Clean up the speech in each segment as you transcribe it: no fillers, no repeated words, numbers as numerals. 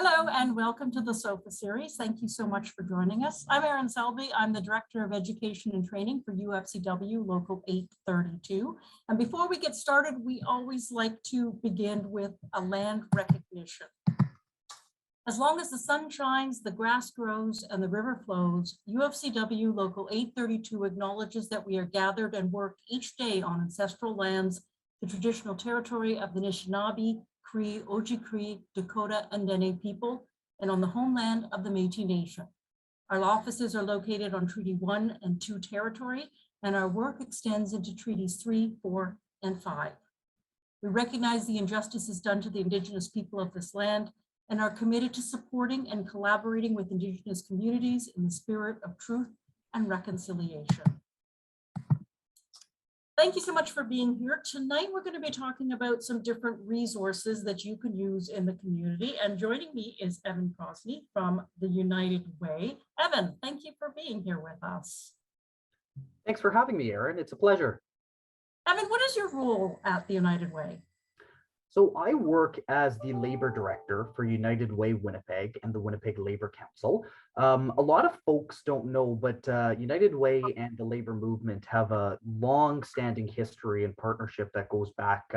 Hello and welcome to the SOFA series. Thank you so much for joining us. I'm Erin Selby. I'm the Director of Education and Training for UFCW Local 832. And before we get started, we always like to begin with a land recognition. As long as the sun shines, the grass grows, and the river flows, UFCW Local 832 acknowledges that we are gathered and work each day on ancestral lands, the traditional territory of the Anishinaabe, Cree, Oji-Cree, Dakota, and Dene people, and on the homeland of the Métis Nation. Our offices are located on Treaty 1 and 2 territory, and our work extends into Treaties 3, 4, and 5. We recognize the injustices done to the Indigenous people of this land and are committed to supporting and collaborating with Indigenous communities in the spirit of truth and reconciliation. Thank you so much for being here. Tonight, we're going to be talking about some different resources that you can use in the community. And joining me is Evan Crosney from the United Way. Evan, thank you for being here with us. Thanks for having me, Erin. It's a pleasure. Evan, what is your role at the United Way? So I work as the labor director for United Way Winnipeg and the Winnipeg Labor Council. A lot of folks don't know, but United Way and the labor movement have a long-standing history and partnership that goes back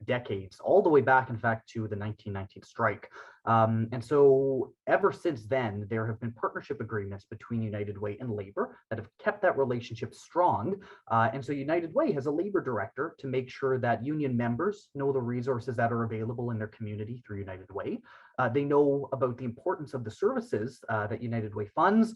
decades, all the way back, in fact, to the 1919 strike. And so ever since then, there have been partnership agreements between United Way and labor that have kept that relationship strong. And so United Way has a labor director to make sure that union members know the resources that are available in their community through United Way. They know about the importance of the services that United Way funds.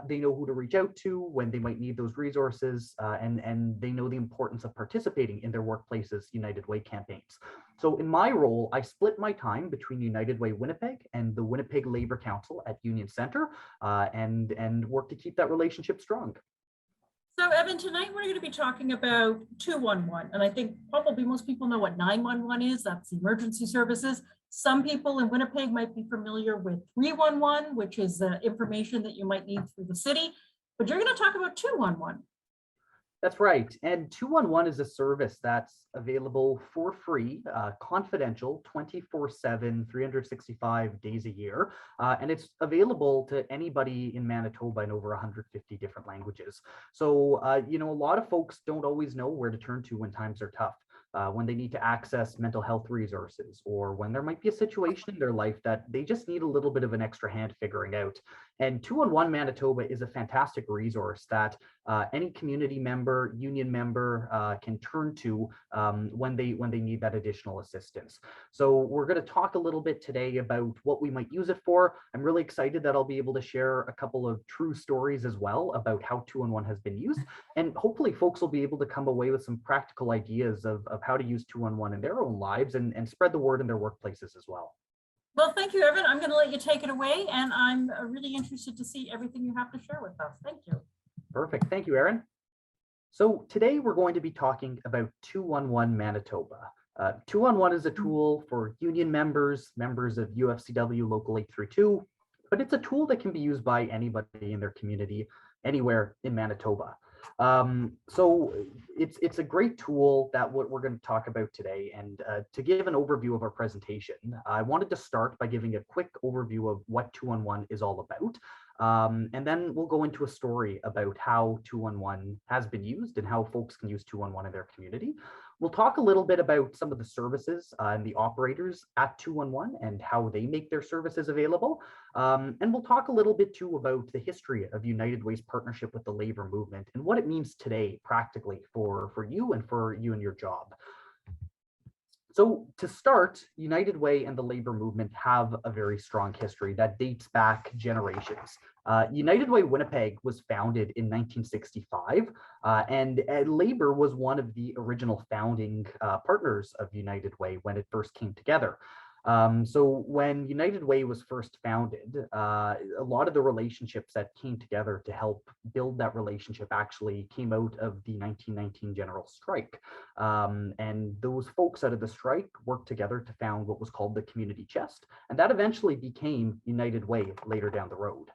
They know who to reach out to when they might need those resources, and they know the importance of participating in their workplaces' United Way campaigns. So in my role, I split my time between United Way Winnipeg and the Winnipeg Labor Council at Union Centre, and work to keep that relationship strong. So Evan, tonight we're going to be talking about 211, and I think probably most people know what 911 is. That's emergency services. Some people in Winnipeg might be familiar with 311, which is the information that you might need through the city, but you're going to talk about 211. That's right. And 211 is a service that's available for free, confidential, 24/7, 365 days a year. And it's available to anybody in Manitoba in over 150 different languages. So, a lot of folks don't always know where to turn to when times are tough. When they need to access mental health resources, or when there might be a situation in their life that they just need a little bit of an extra hand figuring out. And 211 Manitoba is a fantastic resource that any community member, union member can turn to when they need that additional assistance. So we're going to talk a little bit today about what we might use it for. I'm really excited that I'll be able to share a couple of true stories as well about how 211 has been used. And hopefully folks will be able to come away with some practical ideas of how to use 211 in their own lives and spread the word in their workplaces as well. Well, thank you, Evan. I'm going to let you take it away, and I'm really interested to see everything you have to share with us. Thank you. Perfect. Thank you, Erin. So today we're going to be talking about 211 Manitoba. 211 is a tool for union members of UFCW Local 832, but it's a tool that can be used by anybody in their community, anywhere in Manitoba. So it's a great tool that what we're going to talk about today. And to give an overview of our presentation, I wanted to start by giving a quick overview of what 211 is all about. And then we'll go into a story about how 211 has been used and how folks can use 211 in their community. We'll talk a little bit about some of the services and the operators at 211 and how they make their services available. And we'll talk a little bit too about the history of United Way's partnership with the labor movement and what it means today practically for you and your job. So to start, United Way and the labor movement have a very strong history that dates back generations. United Way Winnipeg was founded in 1965, and labor was one of the original founding partners of United Way when it first came together. So when United Way was first founded, a lot of the relationships that came together to help build that relationship actually came out of the 1919 general strike. And those folks out of the strike worked together to found what was called the Community Chest. And that eventually became United Way later down the road.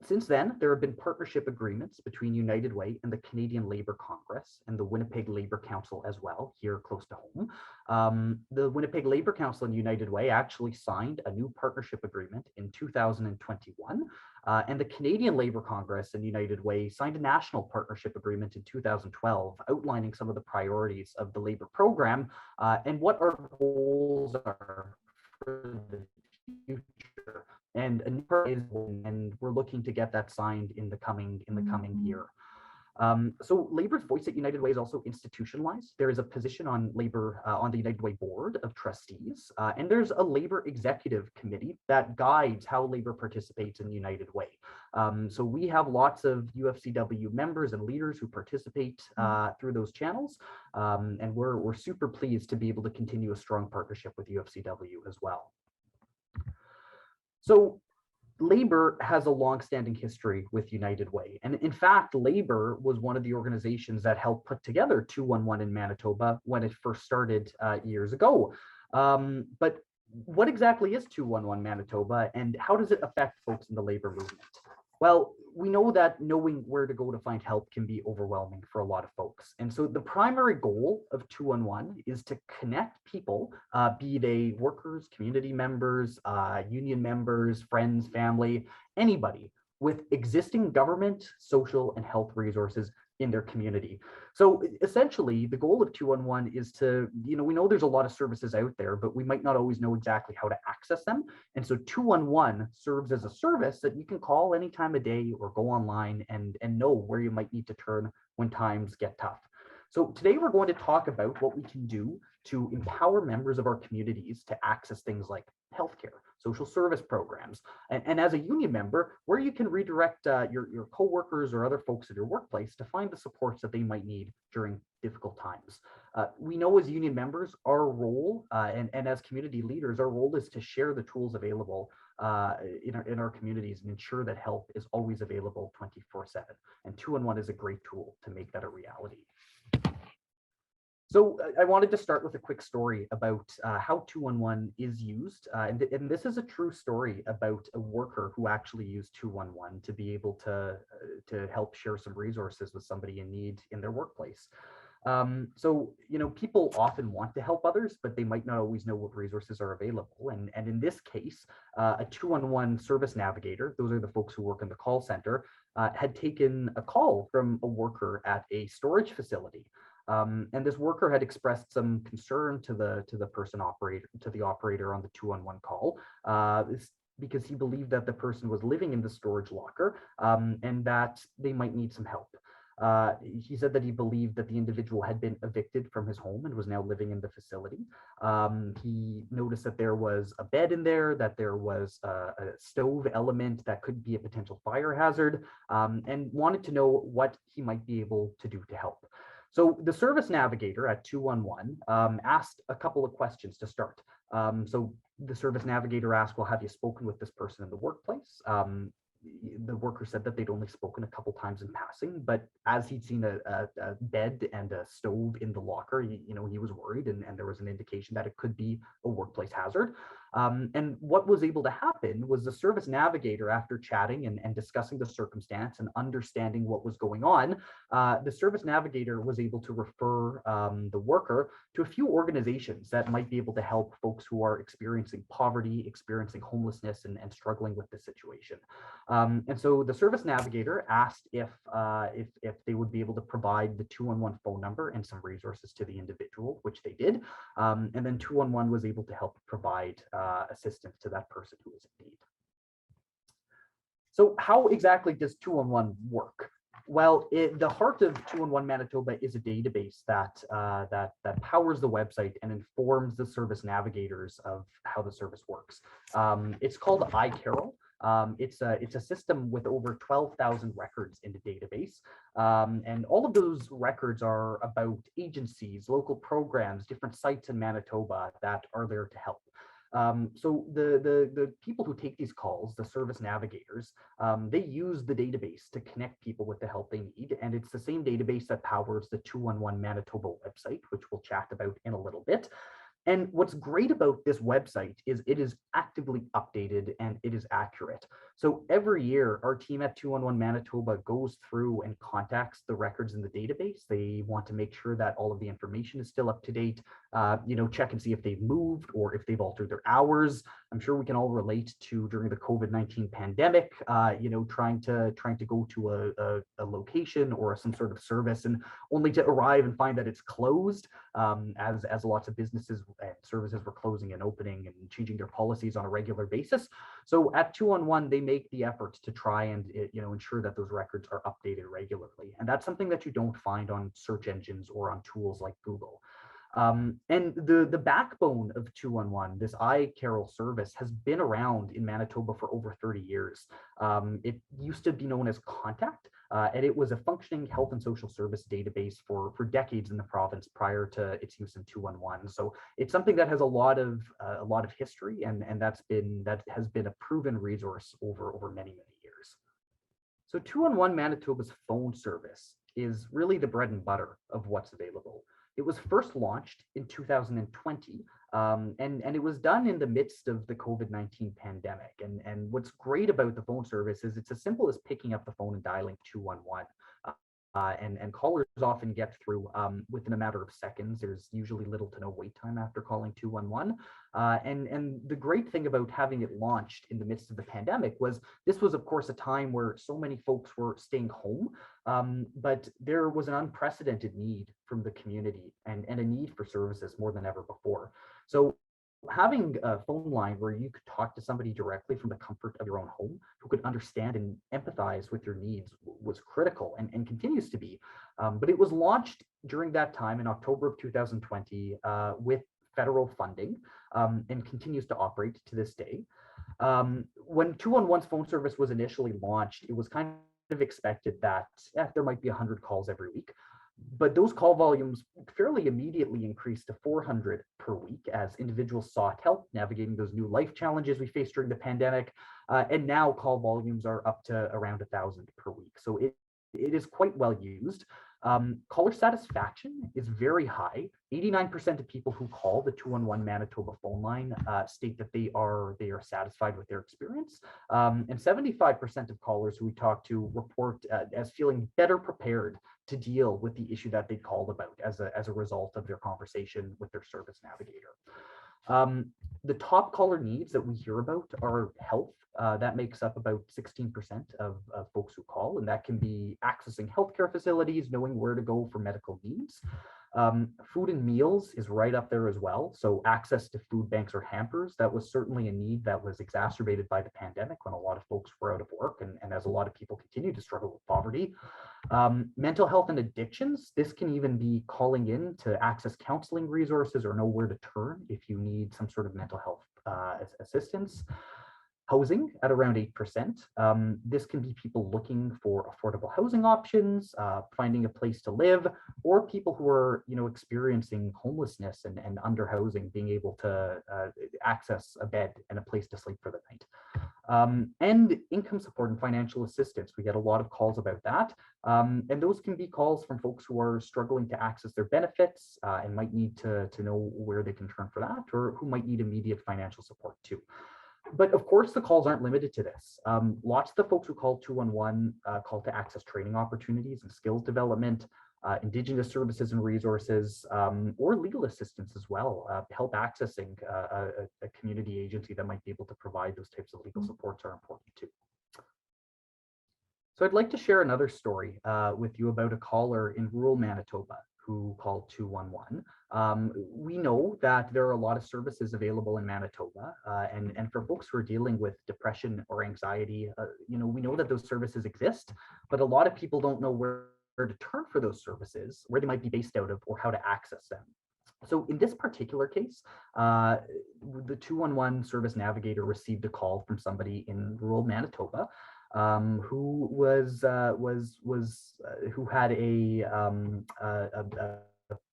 Since then, there have been partnership agreements between United Way and the Canadian Labour Congress and the Winnipeg Labour Council as well, here close to home. The Winnipeg Labour Council and United Way actually signed a new partnership agreement in 2021, and the Canadian Labour Congress and United Way signed a national partnership agreement in 2012, outlining some of the priorities of the Labour program and what our goals are for the future. And we're looking to get that signed in the coming year. So Labor's voice at United Way is also institutionalized. There is a position on Labor on the United Way Board of Trustees, and there's a Labor Executive Committee that guides how Labor participates in United Way. So we have lots of UFCW members and leaders who participate through those channels, and we're super pleased to be able to continue a strong partnership with UFCW as well. So Labor has a long-standing history with United Way. And in fact, Labor was one of the organizations that helped put together 211 in Manitoba when it first started years ago. But what exactly is 211 Manitoba, and how does it affect folks in the labor movement? Well, we know that knowing where to go to find help can be overwhelming for a lot of folks. And so the primary goal of 211 is to connect people, be they workers, community members, union members, friends, family, anybody with existing government, social, and health resources in their community. So essentially, the goal of 211 is to, we know there's a lot of services out there, but we might not always know exactly how to access them. And so 211 serves as a service that you can call any time of day or go online and know where you might need to turn when times get tough. So today we're going to talk about what we can do to empower members of our communities to access things like healthcare, social service programs, and as a union member, where you can redirect your coworkers or other folks at your workplace to find the supports that they might need during difficult times. We know as union members, our role and as community leaders, our role is to share the tools available in our communities and ensure that help is always available 24/7. And 211 is a great tool to make that a reality. So I wanted to start with a quick story about how 211 is used. And this is a true story about a worker who actually used 211 to be able to help share some resources with somebody in need in their workplace. So, people often want to help others, but they might not always know what resources are available. And in this case, a 211 service navigator, those are the folks who work in the call center, had taken a call from a worker at a storage facility. And this worker had expressed some concern to the operator on the 211 call, because he believed that the person was living in the storage locker and that they might need some help. He said that he believed that the individual had been evicted from his home and was now living in the facility. He noticed that there was a bed in there, that there was a stove element that could be a potential fire hazard, and wanted to know what he might be able to do to help. So the service navigator at 211 asked a couple of questions to start. So the service navigator asked, well, have you spoken with this person in the workplace? The worker said that they'd only spoken a couple times in passing, but as he'd seen a bed and a stove in the locker, he was worried, and there was an indication that it could be a workplace hazard. And what was able to happen was the service navigator, after chatting and discussing the circumstance and understanding what was going on, the service navigator was able to refer the worker to a few organizations that might be able to help folks who are experiencing poverty, experiencing homelessness, and struggling with the situation. And so the service navigator asked if they would be able to provide the 211 phone number and some resources to the individual, which they did. And then 211 was able to help provide assistance to that person who was in need. So how exactly does 211 work? Well, the heart of 211 Manitoba is a database that powers the website and informs the service navigators of how the service works. It's called iCarol. It's a system with over 12,000 records in the database. And all of those records are about agencies, local programs, different sites in Manitoba that are there to help. So the people who take these calls, the service navigators, they use the database to connect people with the help they need. And it's the same database that powers the 211 Manitoba website, which we'll chat about in a little bit. And what's great about this website is it is actively updated and it is accurate. So every year, our team at 211 Manitoba goes through and contacts the records in the database. They want to make sure that all of the information is still up to date, check and see if they've moved or if they've altered their hours. I'm sure we can all relate to during the COVID-19 pandemic, trying to go to a location or some sort of service and only to arrive and find that it's closed, as lots of businesses and services were closing and opening and changing their policies on a regular basis. So at 211, they make the effort to try and ensure that those records are updated regularly. And that's something that you don't find on search engines or on tools like Google. And the backbone of 211, this iCarol service, has been around in Manitoba for over 30 years. It used to be known as Contact, and it was a functioning health and social service database for decades in the province prior to its use in 211. So it's something that has a lot of history, and that has been a proven resource over many years. So 211 Manitoba's phone service is really the bread and butter of what's available. It was first launched in 2020, and it was done in the midst of the COVID-19 pandemic. And what's great about the phone service is it's as simple as picking up the phone and dialing 211. And callers often get through within a matter of seconds. There's usually little to no wait time after calling 211. And the great thing about having it launched in the midst of the pandemic was this was, of course, a time where so many folks were staying home, but there was an unprecedented need from the community and a need for services more than ever before. So having a phone line where you could talk to somebody directly from the comfort of your own home who could understand and empathize with your needs was critical and continues to be. But it was launched during that time in October of 2020 with federal funding and continues to operate to this day. When 211's phone service was initially launched, it was kind of expected that there might be 100 calls every week. But those call volumes fairly immediately increased to 400 per week as individuals sought help navigating those new life challenges we faced during the pandemic. And now call volumes are up to around 1,000 per week. So it is quite well used. Caller satisfaction is very high. 89% of people who call the 211 Manitoba phone line state that they are satisfied with their experience. And 75% of callers who we talk to report as feeling better prepared to deal with the issue that they called about as a result of their conversation with their service navigator. The top caller needs that we hear about are health. That makes up about 16% of folks who call, and that can be accessing healthcare facilities, knowing where to go for medical needs. Food and meals is right up there as well. So access to food banks or hampers, that was certainly a need that was exacerbated by the pandemic when a lot of folks were out of work and as a lot of people continue to struggle with poverty. Mental health and addictions, this can even be calling in to access counseling resources or know where to turn if you need some sort of mental health assistance. Housing at around 8%. This can be people looking for affordable housing options, finding a place to live, or people who are, experiencing homelessness and under housing, being able to access a bed and a place to sleep for the night. And income support and financial assistance. We get a lot of calls about that. And those can be calls from folks who are struggling to access their benefits and might need to know where they can turn for that, or who might need immediate financial support too. But of course, the calls aren't limited to this. Lots of the folks who call 211 call to access training opportunities and skills development, Indigenous services and resources, or legal assistance as well. Help accessing a community agency that might be able to provide those types of legal supports are important too. So I'd like to share another story with you about a caller in rural Manitoba who called 211. We know that there are a lot of services available in Manitoba, and for folks who are dealing with depression or anxiety, we know that those services exist, but a lot of people don't know where to turn for those services, where they might be based out of, or how to access them. So in this particular case, the 211 service navigator received a call from somebody in rural Manitoba who had a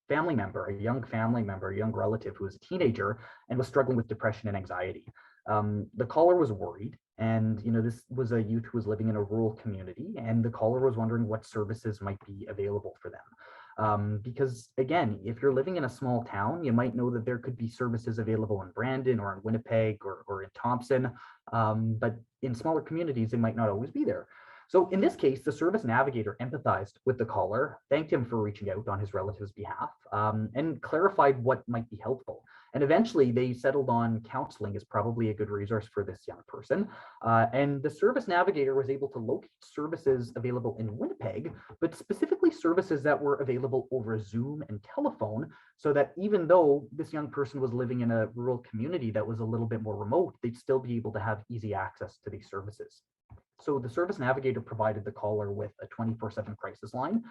family member, a young family member, a young relative who was a teenager and was struggling with depression and anxiety. The caller was worried, and this was a youth who was living in a rural community, and the caller was wondering what services might be available for them. Because again, if you're living in a small town, you might know that there could be services available in Brandon or in Winnipeg or in Thompson, but in smaller communities, they might not always be there. So in this case, the service navigator empathized with the caller, thanked him for reaching out on his relative's behalf, and clarified what might be helpful. And eventually they settled on counseling is probably a good resource for this young person. And the service navigator was able to locate services available in Winnipeg, but specifically services that were available over Zoom and telephone, so that even though this young person was living in a rural community that was a little bit more remote, they'd still be able to have easy access to these services. So the service navigator provided the caller with a 24/7 crisis line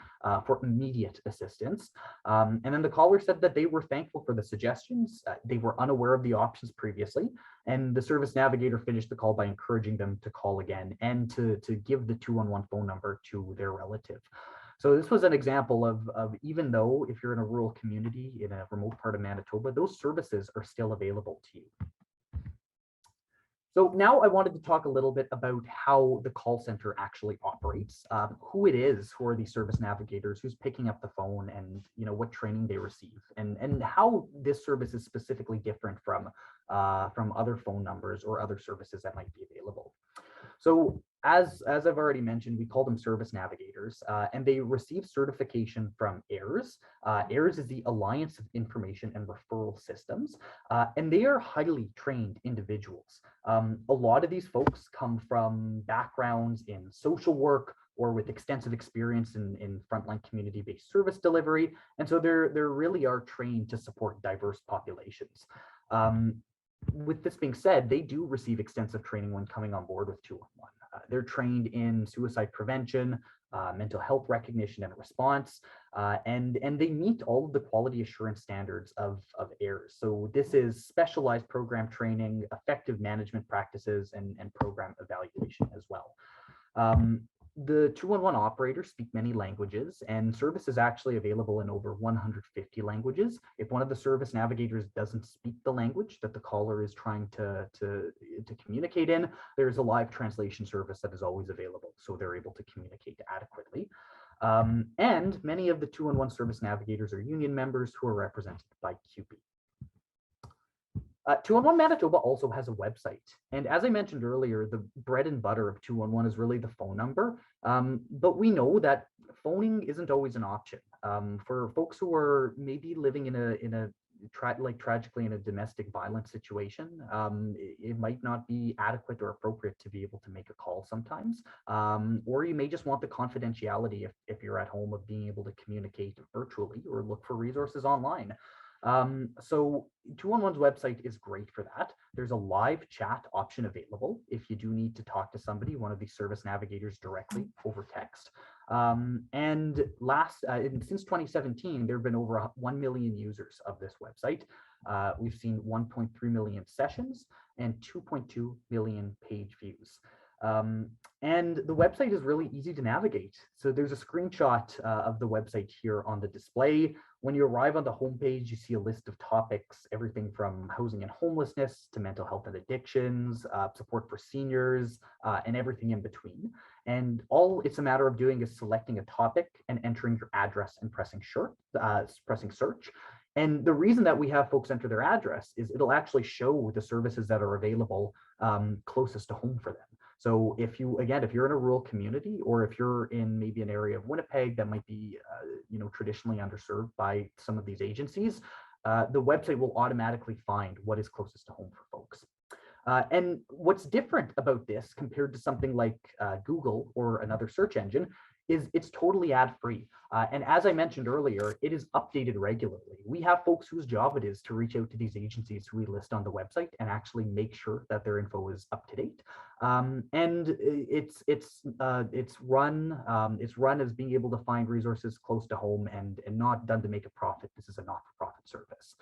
for immediate assistance. And then the caller said that they were thankful for the suggestions. They were unaware of the options previously. And the service navigator finished the call by encouraging them to call again and to give the 211 phone number to their relative. So this was an example of even though if you're in a rural community in a remote part of Manitoba, those services are still available to you. So now I wanted to talk a little bit about how the call center actually operates, who it is, who are these service navigators, who's picking up the phone, and what training they receive, and how this service is specifically different from other phone numbers or other services that might be available. So as I've already mentioned, we call them service navigators, and they receive certification from AIRS. AIRS is the Alliance of Information and Referral Systems, and they are highly trained individuals. A lot of these folks come from backgrounds in social work or with extensive experience in frontline community-based service delivery, and so they're really are trained to support diverse populations. With this being said, they do receive extensive training when coming on board with 211. They're trained in suicide prevention, mental health recognition and response, and they meet all of the quality assurance standards of AIRS. So this is specialized program training, effective management practices, and program evaluation as well. The 211 operators speak many languages, and service is actually available in over 150 languages. If one of the service navigators doesn't speak the language that the caller is trying to communicate in, there's a live translation service that is always available, so they're able to communicate adequately. And many of the 211 service navigators are union members who are represented by QP. 211 Manitoba also has a website. And as I mentioned earlier, the bread and butter of 211 is really the phone number. But we know that phoning isn't always an option. For folks who are maybe living tragically in a domestic violence situation, it might not be adequate or appropriate to be able to make a call sometimes. Or you may just want the confidentiality if you're at home of being able to communicate virtually or look for resources online. So 211's website is great for that. There's a live chat option available if you do need to talk to somebody, one of these service navigators, directly over text. And since 2017, there have been over 1 million users of this website. We've seen 1.3 million sessions and 2.2 million page views. And the website is really easy to navigate. So there's a screenshot of the website here on the display. When you arrive on the homepage, you see a list of topics, everything from housing and homelessness to mental health and addictions, support for seniors, and everything in between. And all it's a matter of doing is selecting a topic and entering your address and pressing search. And the reason that we have folks enter their address is it'll actually show the services that are available closest to home for them. So if you're in a rural community, or if you're in maybe an area of Winnipeg that might be, traditionally underserved by some of these agencies, the website will automatically find what is closest to home for folks. And what's different about this compared to something like Google or another search engine is it's totally ad-free. And as I mentioned earlier, it is updated regularly. We have folks whose job it is to reach out to these agencies who we list on the website and actually make sure that their info is up to date. And it's run as being able to find resources close to home and not done to make a profit. This is a not-for-profit service.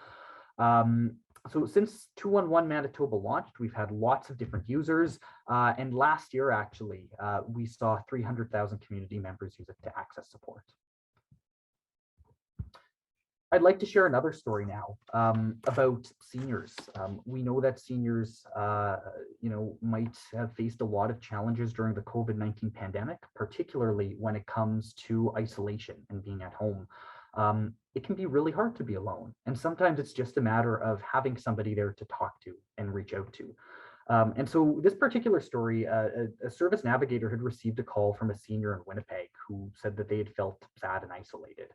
So since 211 Manitoba launched, we've had lots of different users. And last year, actually, we saw 300,000 community members use it to access support. I'd like to share another story now about seniors. We know that seniors, might have faced a lot of challenges during the COVID-19 pandemic, particularly when it comes to isolation and being at home. it can be really hard to be alone. And sometimes it's just a matter of having somebody there to talk to and reach out to. And so this particular story, a service navigator had received a call from a senior in Winnipeg who said that they had felt sad and isolated.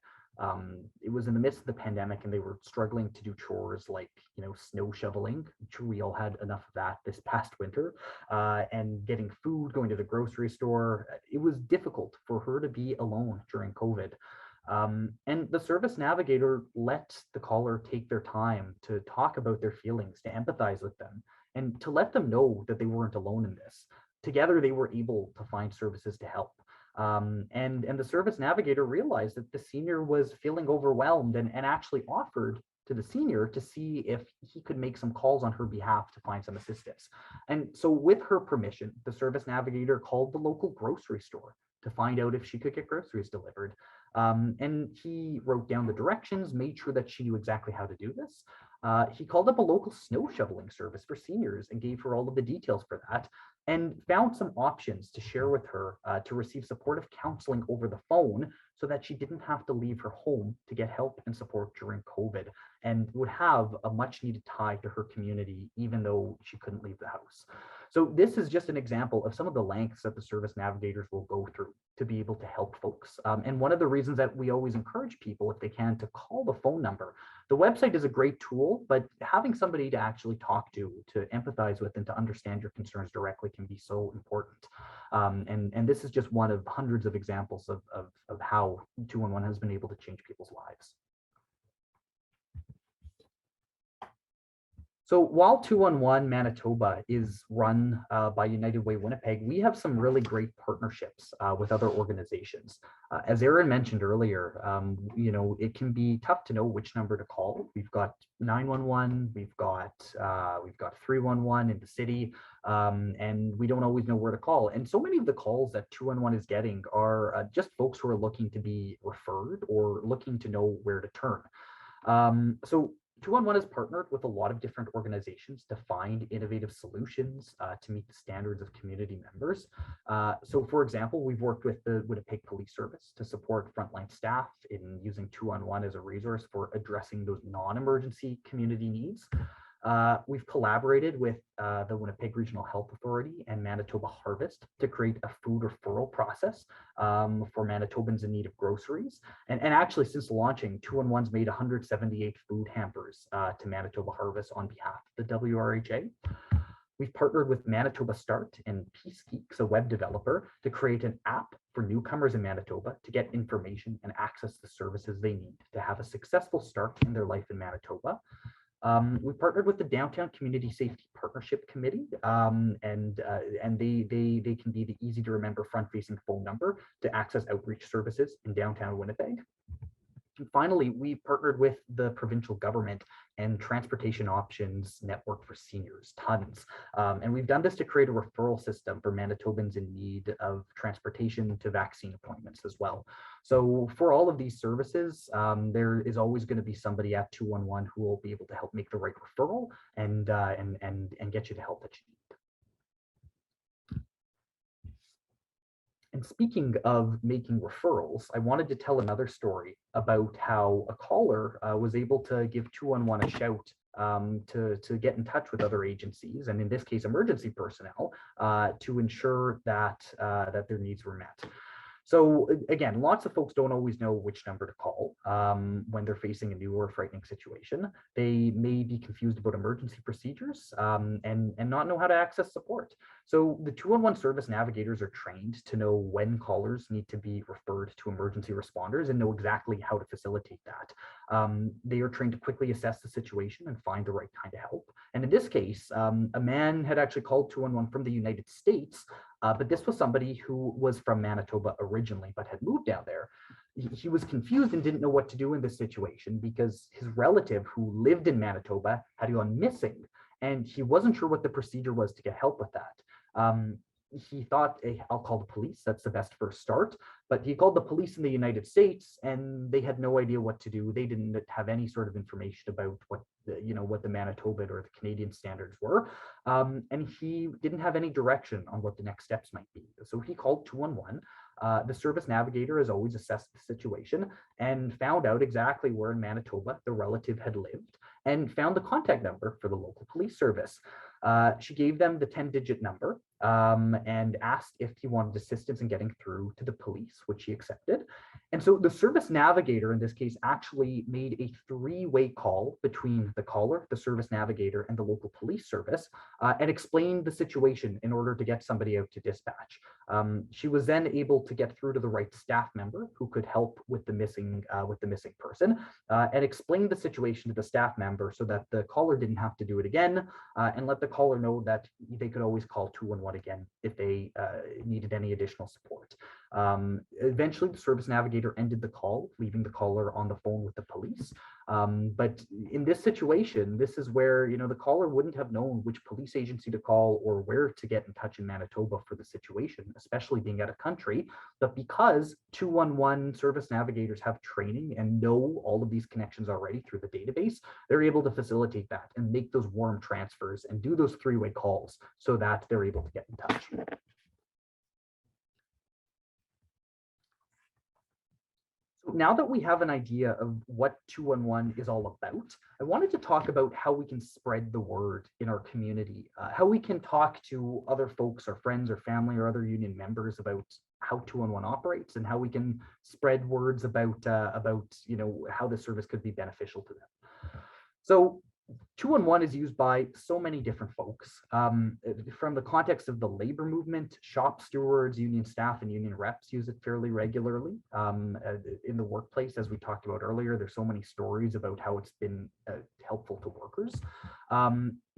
It was in the midst of the pandemic and they were struggling to do chores like, snow shoveling. I'm sure we all had enough of that this past winter, and getting food, going to the grocery store. It was difficult for her to be alone during COVID. And the service navigator let the caller take their time to talk about their feelings, to empathize with them, and to let them know that they weren't alone in this. Together, they were able to find services to help. And the service navigator realized that the senior was feeling overwhelmed and actually offered to the senior to see if he could make some calls on her behalf to find some assistance. And so with her permission, the service navigator called the local grocery store to find out if she could get groceries delivered. And he wrote down the directions, made sure that she knew exactly how to do this. He called up a local snow shoveling service for seniors and gave her all of the details for that, and found some options to share with her to receive supportive counseling over the phone so that she didn't have to leave her home to get help and support during COVID, and would have a much needed tie to her community, even though she couldn't leave the house. So this is just an example of some of the lengths that the service navigators will go through to be able to help folks. And one of the reasons that we always encourage people, if they can, to call the phone number. The website is a great tool, but having somebody to actually talk to empathize with, and to understand your concerns directly can be so important. And this is just one of hundreds of examples of how 211 has been able to change people's lives. So while 211 Manitoba is run by United Way Winnipeg, we have some really great partnerships with other organizations. As Aaron mentioned earlier, it can be tough to know which number to call. We've got 911, we've got 311 in the city, and we don't always know where to call. And so many of the calls that 211 is getting are just folks who are looking to be referred or looking to know where to turn. So 211 has partnered with a lot of different organizations to find innovative solutions to meet the standards of community members. So for example, we've worked with the Winnipeg Police Service to support frontline staff in using 211 as a resource for addressing those non-emergency community needs. We've collaborated with the Winnipeg Regional Health Authority and Manitoba Harvest to create a food referral process for Manitobans in need of groceries. And actually, since launching, 211's made 178 food hampers to Manitoba Harvest on behalf of the WRHA. We've partnered with Manitoba Start and Peace Geeks, a web developer, to create an app for newcomers in Manitoba to get information and access the services they need to have a successful start in their life in Manitoba. We partnered with the Downtown Community Safety Partnership Committee, and they can be the easy to remember front-facing phone number to access outreach services in downtown Winnipeg. And finally, we partnered with the provincial government and Transportation Options Network for Seniors, TONS. And we've done this to create a referral system for Manitobans in need of transportation to vaccine appointments as well. So for all of these services, there is always going to be somebody at 211 who will be able to help make the right referral and get you the help that you need. And speaking of making referrals, I wanted to tell another story about how a caller was able to give 211 a shout to get in touch with other agencies, and in this case, emergency personnel, to ensure that their needs were met. So again, lots of folks don't always know which number to call when they're facing a new or frightening situation. They may be confused about emergency procedures and not know how to access support. So the 211 service navigators are trained to know when callers need to be referred to emergency responders and know exactly how to facilitate that. They are trained to quickly assess the situation and find the right kind of help. And in this case, a man had actually called 211 from the United States, but this was somebody who was from Manitoba originally, but had moved down there. He was confused and didn't know what to do in this situation because his relative who lived in Manitoba had gone missing, and he wasn't sure what the procedure was to get help with that. He thought, hey, I'll call the police. That's the best first start. But he called the police in the United States, and they had no idea what to do. They didn't have any sort of information about what the Manitoban or the Canadian standards were, and he didn't have any direction on what the next steps might be. So he called 211. The service navigator has always assessed the situation and found out exactly where in Manitoba the relative had lived and found the contact number for the local police service. She gave them the 10-digit number and asked if he wanted assistance in getting through to the police, which he accepted. And so the service navigator in this case actually made a three-way call between the caller, the service navigator, and the local police service and explained the situation in order to get somebody out to dispatch. She was then able to get through to the right staff member who could help with the missing person and explain the situation to the staff member so that the caller didn't have to do it again and let the caller know that they could always call 211 again if they needed any additional support. Eventually, the service navigator ended the call, leaving the caller on the phone with the police. But in this situation, this is where, the caller wouldn't have known which police agency to call or where to get in touch in Manitoba for the situation, especially being out of country. But because 211 service navigators have training and know all of these connections already through the database, they're able to facilitate that and make those warm transfers and do those three-way calls so that they're able to get in touch. Now that we have an idea of what 211 is all about, I wanted to talk about how we can spread the word in our community, how we can talk to other folks, our friends or family or other union members about how 211 operates and how we can spread words about how the service could be beneficial to them. So 211 is used by so many different folks. From the context of the labor movement, shop stewards, union staff, and union reps use it fairly regularly. In the workplace, as we talked about earlier, there's so many stories about how it's been helpful to workers.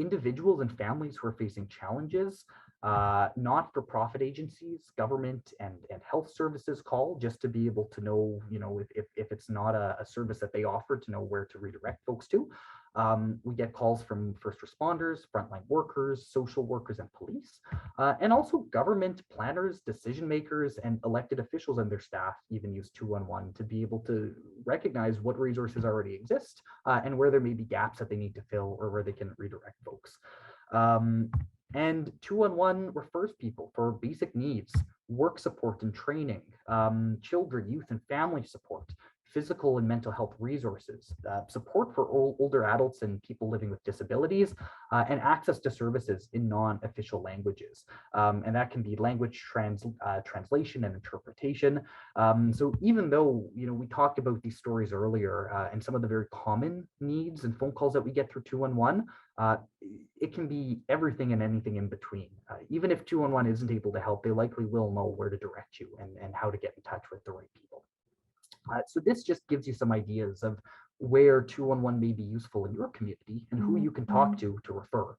Individuals and families who are facing challenges, not-for-profit agencies, government, and health services call just to be able to know, if it's not a service that they offer, to know where to redirect folks to. We get calls from first responders, frontline workers, social workers, and police, and also government planners, decision makers, and elected officials and their staff even use 211 to be able to recognize what resources already exist and where there may be gaps that they need to fill or where they can redirect folks. And 211 refers people for basic needs, work support and training, children, youth, and family support, physical and mental health resources, support for older adults and people living with disabilities, and access to services in non-official languages. And that can be language translation and interpretation. So even though, we talked about these stories earlier and some of the very common needs and phone calls that we get through 211, it can be everything and anything in between. Even if 211 isn't able to help, they likely will know where to direct you and how to get in touch with the right people. So this just gives you some ideas of where 211 may be useful in your community and who you can talk to refer.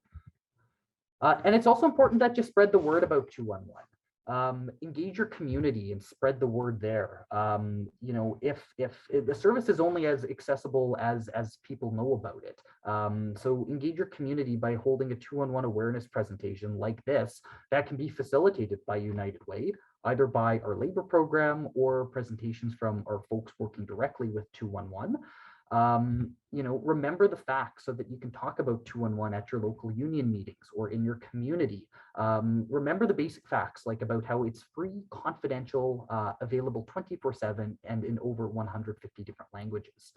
And it's also important that you spread the word about 211. Engage your community and spread the word there. If the service is only as accessible as people know about it. So engage your community by holding a 211 awareness presentation like this that can be facilitated by United Way, either by our labor program or presentations from our folks working directly with 211. Remember the facts so that you can talk about 211 at your local union meetings or in your community. Remember the basic facts, like about how it's free, confidential, available 24/7 and in over 150 different languages.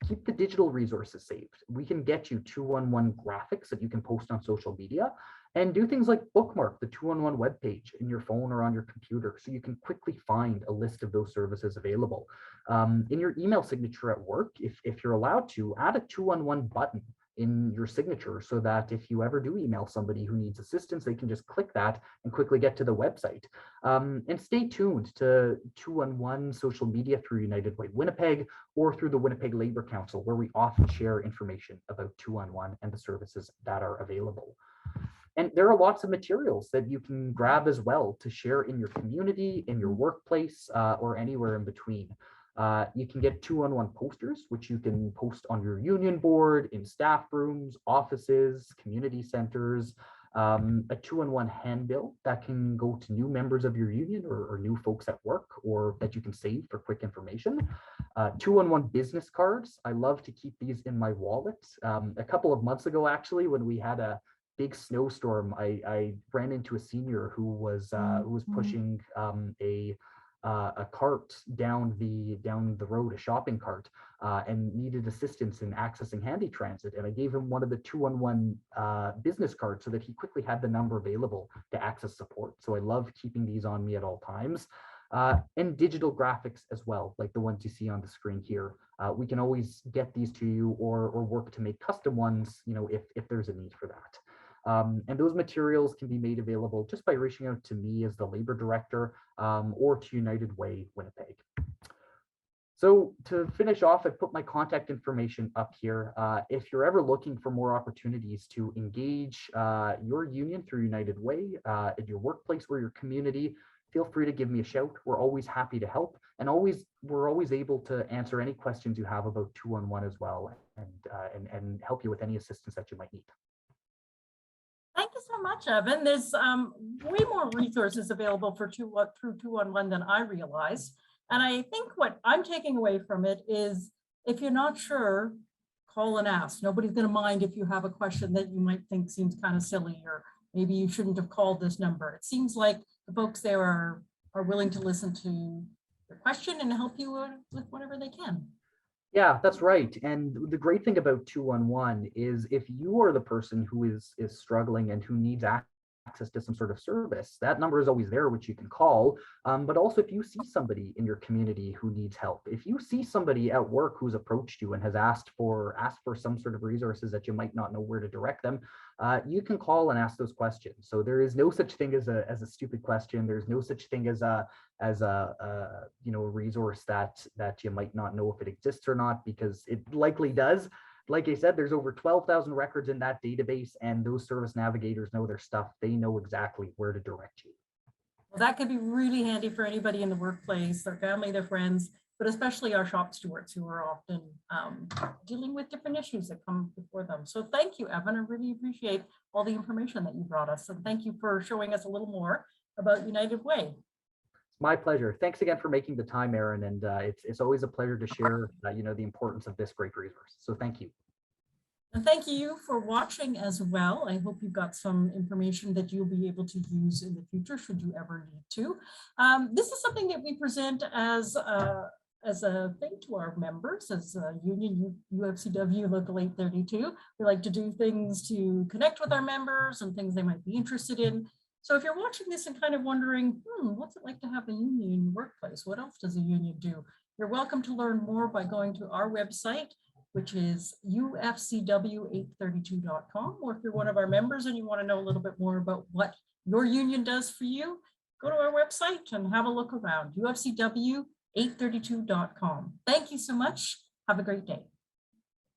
Keep the digital resources saved. We can get you 211 graphics that you can post on social media, and do things like bookmark the 211 webpage in your phone or on your computer so you can quickly find a list of those services available. In your email signature at work, if you're allowed to, add a 211 button in your signature so that if you ever do email somebody who needs assistance, they can just click that and quickly get to the website. And stay tuned to 211 social media through United Way Winnipeg or through the Winnipeg Labor Council, where we often share information about 211 and the services that are available. And there are lots of materials that you can grab as well to share in your community, in your workplace, or anywhere in between. You can get 211 posters, which you can post on your union board, in staff rooms, offices, community centers, a 211 handbill that can go to new members of your union or new folks at work, or that you can save for quick information. 211 business cards. I love to keep these in my wallet. A couple of months ago, actually, when we had a big snowstorm, I ran into a senior who was pushing a cart down the road, a shopping cart, and needed assistance in accessing handy transit. And I gave him one of the 211 business cards so that he quickly had the number available to access support. So I love keeping these on me at all times. And digital graphics as well, like the ones you see on the screen here. We can always get these to you or work to make custom ones, if there's a need for that. And those materials can be made available just by reaching out to me as the labor director, or to United Way Winnipeg. So to finish off, I put my contact information up here. If you're ever looking for more opportunities to engage your union through United Way at your workplace or your community, feel free to give me a shout. We're always happy to help, and we're always able to answer any questions you have about 211 as well, and help you with any assistance that you might need. Thank you so much, Evan. There's way more resources available for through 211 than I realized. And I think what I'm taking away from it is, if you're not sure, call and ask. Nobody's going to mind if you have a question that you might think seems kind of silly, or maybe you shouldn't have called this number. It seems like the folks there are willing to listen to your question and help you with whatever they can. Yeah, that's right. And the great thing about 211 is, if you are the person who is struggling and who needs access to some sort of service, that number is always there, which you can call. But also, if you see somebody in your community who needs help, if you see somebody at work who's approached you and has asked for some sort of resources that you might not know where to direct them, you can call and ask those questions. So there is no such thing as a stupid question. There's no such thing as a resource that you might not know if it exists or not, because it likely does. Like I said, there's over 12,000 records in that database, and those service navigators know their stuff. They know exactly where to direct you. Well, that could be really handy for anybody in the workplace, their family, their friends, but especially our shop stewards, who are often dealing with different issues that come before them. So thank you, Evan. I really appreciate all the information that you brought us. And thank you for showing us a little more about United Way. My pleasure. Thanks again for making the time, Erin. And it's always a pleasure to share, the importance of this great resource. So thank you. And thank you for watching as well. I hope you've got some information that you'll be able to use in the future, should you ever need to. This is something that we present as a thing to our members, as a union, UFCW Local 832. We like to do things to connect with our members and things they might be interested in. So if you're watching this and kind of wondering, what's it like to have a union in your workplace? What else does a union do? You're welcome to learn more by going to our website, which is ufcw832.com. Or if you're one of our members and you want to know a little bit more about what your union does for you, go to our website and have a look around, ufcw832.com. Thank you so much. Have a great day.